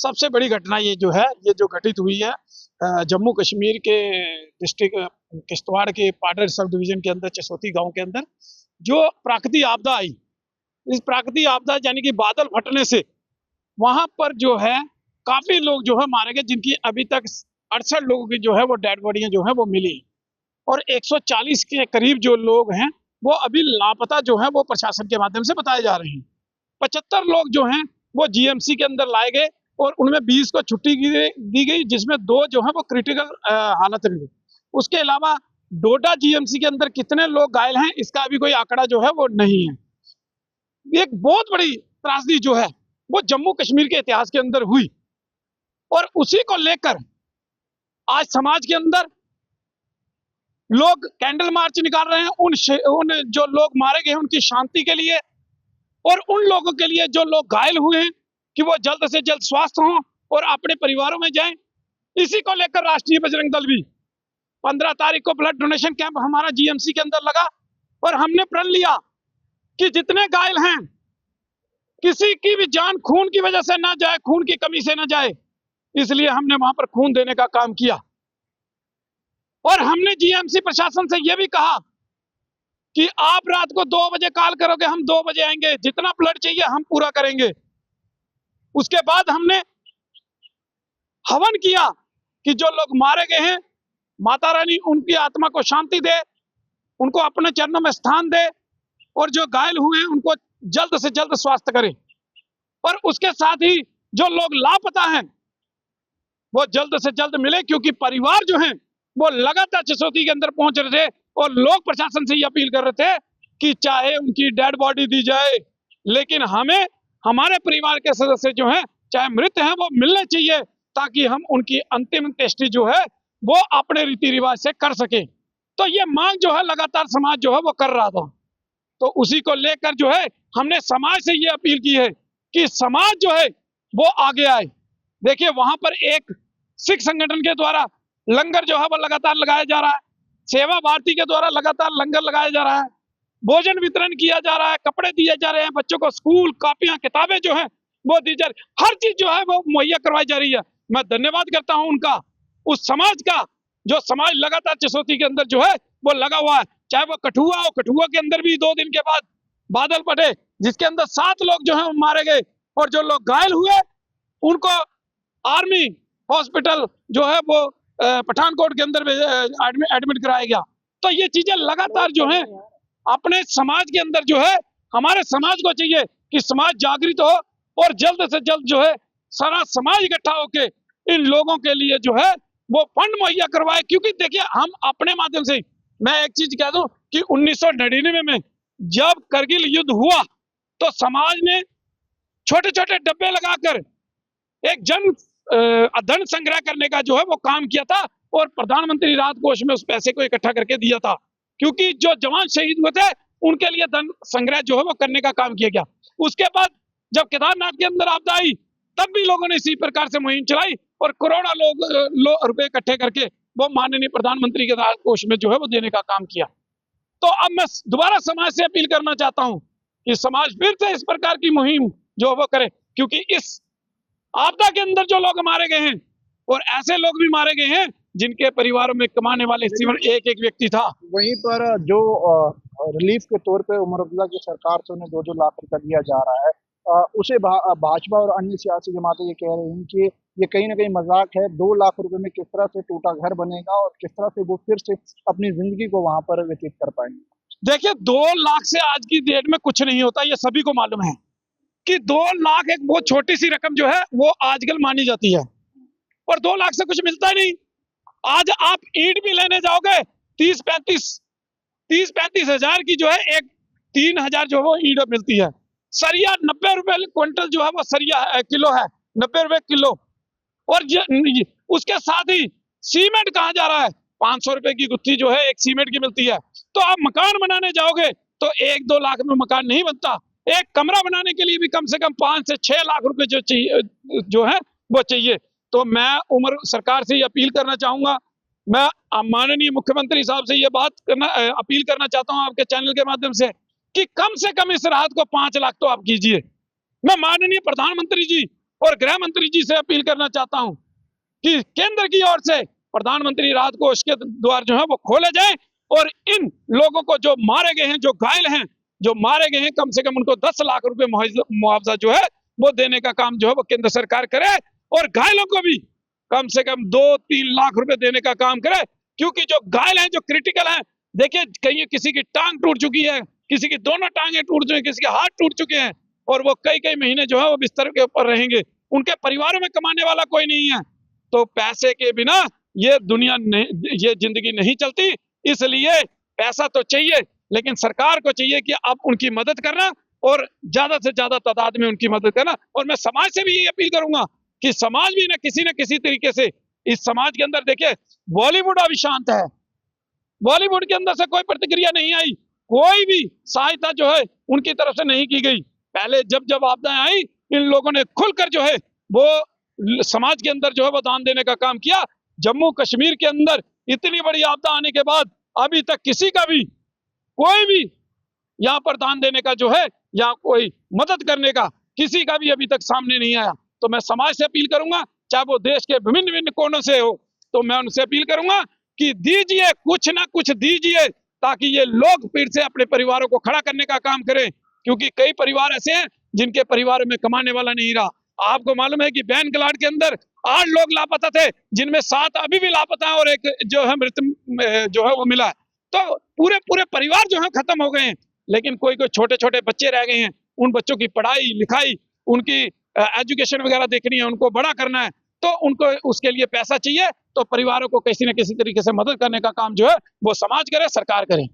सबसे बड़ी घटना ये जो घटित हुई है जम्मू कश्मीर के डिस्ट्रिक्ट किश्तवाड़ के पाडर सब डिवीजन के अंदर चसोती गांव के अंदर जो प्राकृतिक आपदा आई। इस प्राकृतिक आपदा यानी कि बादल फटने से वहां पर जो है काफी लोग जो है मारे गए, जिनकी अभी तक 68 लोगों की जो है वो डेड बॉडियां जो है वो मिली और 140 के करीब जो लोग हैं वो अभी लापता जो है वो प्रशासन के माध्यम से बताए जा रहे हैं। 75 लोग जो हैं वो जीएमसी के अंदर लाए गए और उनमें 20 को छुट्टी दी गई, जिसमें 2 जो है वो क्रिटिकल हालत में। उसके अलावा डोडा जीएमसी के अंदर कितने लोग घायल हैं इसका अभी कोई आंकड़ा जो है वो नहीं है। एक बहुत बड़ी त्रासदी जो है वो जम्मू कश्मीर के इतिहास के अंदर हुई और उसी को लेकर आज समाज के अंदर लोग कैंडल मार्च निकाल रहे हैं उन जो लोग मारे गए हैं उनकी शांति के लिए और उन लोगों के लिए जो लोग घायल हुए हैं कि वो जल्द से जल्द स्वस्थ हों और अपने परिवारों में जाएं। इसी को लेकर राष्ट्रीय बजरंग दल भी 15 तारीख को ब्लड डोनेशन कैंप हमारा जीएमसी के अंदर लगा और हमने प्रण लिया कि जितने घायल हैं किसी की भी जान खून की वजह से ना जाए, खून की कमी से ना जाए, इसलिए हमने वहां पर खून देने का काम किया। और हमने जीएमसी प्रशासन से यह भी कहा कि आप रात को 2 बजे कॉल करोगे, हम 2 बजे आएंगे, जितना ब्लड चाहिए हम पूरा करेंगे। उसके बाद हमने हवन किया कि जो लोग मारे गए हैं माता रानी उनकी आत्मा को शांति दे, उनको अपने चरणों में स्थान दे और जो घायल हुए हैं उनको जल्द से जल्द स्वास्थ्य करे। और उसके साथ ही जो लोग लापता हैं वो जल्द से जल्द मिले, क्योंकि परिवार जो हैं वो लगातार चसौती के अंदर पहुंच रहे थे और लोग प्रशासन से ये अपील कर रहे थे कि चाहे उनकी डेड बॉडी दी जाए लेकिन हमें हमारे परिवार के सदस्य जो हैं चाहे मृत हैं वो मिलने चाहिए, ताकि हम उनकी अंतिम अंत्येष्टि जो है वो अपने रीति रिवाज से कर सके। तो ये मांग जो है लगातार समाज जो है वो कर रहा था। तो उसी को लेकर जो है हमने समाज से ये अपील की है कि समाज जो है वो आगे आए। देखिए वहां पर एक सिख संगठन के द्वारा लंगर जो है वो लगातार लगाया जा रहा है, सेवा भारती के द्वारा लगातार लंगर लगाया जा रहा है, भोजन वितरण किया जा रहा है, कपड़े दिए जा रहे हैं, बच्चों को स्कूल कॉपियां किताबें जो है वो दी जा रही, हर चीज जो है वो मुहैया करवाई जा रही है। मैं धन्यवाद करता हूं उनका, उस समाज का जो समाज लगातार चसौती के अंदर जो है वो लगा हुआ है। चाहे वो कठुआ हो, कठुआ के अंदर भी 2 दिन के बाद बादल फटे जिसके अंदर 7 लोग जो है मारे गए और जो लोग घायल हुए उनको आर्मी हॉस्पिटल जो है वो पठानकोट के अंदर एडमिट कराया गया। तो ये चीजें लगातार जो है अपने समाज के अंदर जो है हमारे समाज को चाहिए कि समाज जागृत हो और जल्द से जल्द जो है सारा समाज इकट्ठा होके इन लोगों के लिए जो है वो फंड मुहैया करवाए। क्योंकि देखिए हम अपने माध्यम से, मैं एक चीज कह दूं कि 1999 में जब करगिल युद्ध हुआ तो समाज ने छोटे छोटे डब्बे लगाकर एक धन संग्रह करने का जो है वो काम किया था और प्रधानमंत्री राहत कोष में उस पैसे को इकट्ठा करके दिया था, क्योंकि जो जवान शहीद हुए थे उनके लिए धन संग्रह जो है वो करने का काम किया गया। उसके बाद जब केदारनाथ के अंदर आपदा आई तब भी लोगों ने इसी प्रकार से मुहिम चलाई और करोड़ों लोग रुपए इकट्ठे करके वो माननीय प्रधानमंत्री के राहत कोष में जो है वो देने का काम किया। तो अब मैं दोबारा समाज से अपील करना चाहता हूं कि समाज फिर से इस प्रकार की मुहिम जो वो करे, क्योंकि इस आपदा के अंदर जो लोग मारे गए हैं और ऐसे लोग भी मारे गए हैं जिनके परिवारों में कमाने वाले सिर्फ एक व्यक्ति था। वहीं पर जो रिलीफ के तौर पे उमर अब्दुल्ला की सरकार से उन्हें 2-2 लाख रुपया दिया जा रहा है, उसे भाजपा और अन्य सियासी जमातें ये कह रही हैं कि ये कहीं ना कहीं मजाक है। 2 लाख रुपए में किस तरह से टूटा घर बनेगा और किस तरह से वो फिर से अपनी जिंदगी को वहां पर व्यतीत कर पाएंगे। देखिए 2 लाख से आज की डेट में कुछ नहीं होता, ये सभी को मालूम है कि 2 लाख एक बहुत छोटी सी रकम जो है वो आजकल मानी जाती है और 2 लाख से कुछ मिलता ही नहीं। आज आप ईंट भी लेने जाओगे 30-35 हजार की जो है एक 3000 जो है वो ईंट मिलती है। सरिया 90 रुपए क्विंटल जो है वो सरिया किलो है, 90 रुपए किलो। और उसके साथ ही सीमेंट कहाँ जा रहा है, 500 रुपए की गुत्थी जो है एक सीमेंट की मिलती है। तो आप मकान बनाने जाओगे तो 1-2 लाख में मकान नहीं बनता, एक कमरा बनाने के लिए भी कम से कम 5 से 6 लाख रुपए जो चाहिए जो है वो चाहिए। तो मैं उमर सरकार से ये अपील करना चाहूंगा, मैं माननीय मुख्यमंत्री साहब से ये अपील करना चाहता हूं आपके चैनल के माध्यम से कि कम इस राहत को 5 लाख तो आप कीजिए। मैं माननीय प्रधानमंत्री जी और गृह मंत्री जी से अपील करना चाहता हूं कि केंद्र की ओर से प्रधानमंत्री राहत कोष के द्वार जो है वो खोले जाए और इन लोगों को जो मारे गए हैं, जो घायल हैं, जो मारे गए हैं, कम से कम उनको 10 लाख रुपए मुआवजा जो है वो देने का काम जो है वो केंद्र सरकार करे और घायलों को भी कम से कम 2-3 लाख रुपए देने का काम करे, क्योंकि जो घायल हैं, जो क्रिटिकल हैं, देखिए कहीं किसी की टांग टूट चुकी है, किसी की दोनों टांगे टूट चुकी है, किसी के हाथ टूट चुके हैं और वो कई कई महीने जो है वो बिस्तर के ऊपर रहेंगे, उनके परिवारों में कमाने वाला कोई नहीं है। तो पैसे के बिना ये दुनिया नहीं, ये जिंदगी नहीं चलती, इसलिए पैसा तो चाहिए, लेकिन सरकार को चाहिए कि अब उनकी मदद करना और ज्यादा से ज्यादा तादाद में उनकी मदद करना। और मैं समाज से भी ये अपील करूंगा कि समाज भी न किसी तरीके से, इस समाज के अंदर देखिए बॉलीवुड अभी शांत है, बॉलीवुड के अंदर से कोई प्रतिक्रिया नहीं आई, कोई भी सहायता जो है उनकी तरफ से नहीं की गई। पहले जब जब आपदाएं आई, इन लोगों ने खुलकर जो है वो समाज के अंदर जो है वो दान देने का काम किया। जम्मू कश्मीर के अंदर इतनी बड़ी आपदा आने के बाद अभी तक किसी का भी, कोई भी यहाँ पर दान देने का जो है या कोई मदद करने का किसी का भी अभी तक सामने नहीं आया। तो मैं समाज से अपील करूंगा, चाहे वो देश के विभिन्न विभिन्न कोनों से हो, तो मैं उनसे अपील करूंगा कि दीजिए, कुछ ना कुछ दीजिए, ताकि ये लोग फिर से अपने परिवारों को खड़ा करने का काम करें, क्योंकि कई परिवार ऐसे हैं जिनके परिवार में कमाने वाला नहीं रहा। आपको मालूम है कि बैन-गलाड के अंदर 8 लोग लापता थे, जिनमें 7 अभी भी लापता है और एक जो है मृत जो है वो मिला है। तो पूरे पूरे परिवार जो है खत्म हो गए हैं, लेकिन कोई कोई छोटे छोटे बच्चे रह गए हैं, उन बच्चों की पढ़ाई लिखाई, उनकी एजुकेशन वगैरह देखनी है, उनको बड़ा करना है, तो उनको उसके लिए पैसा चाहिए। तो परिवारों को किसी न किसी तरीके से मदद करने का काम जो है वो समाज करे, सरकार करे।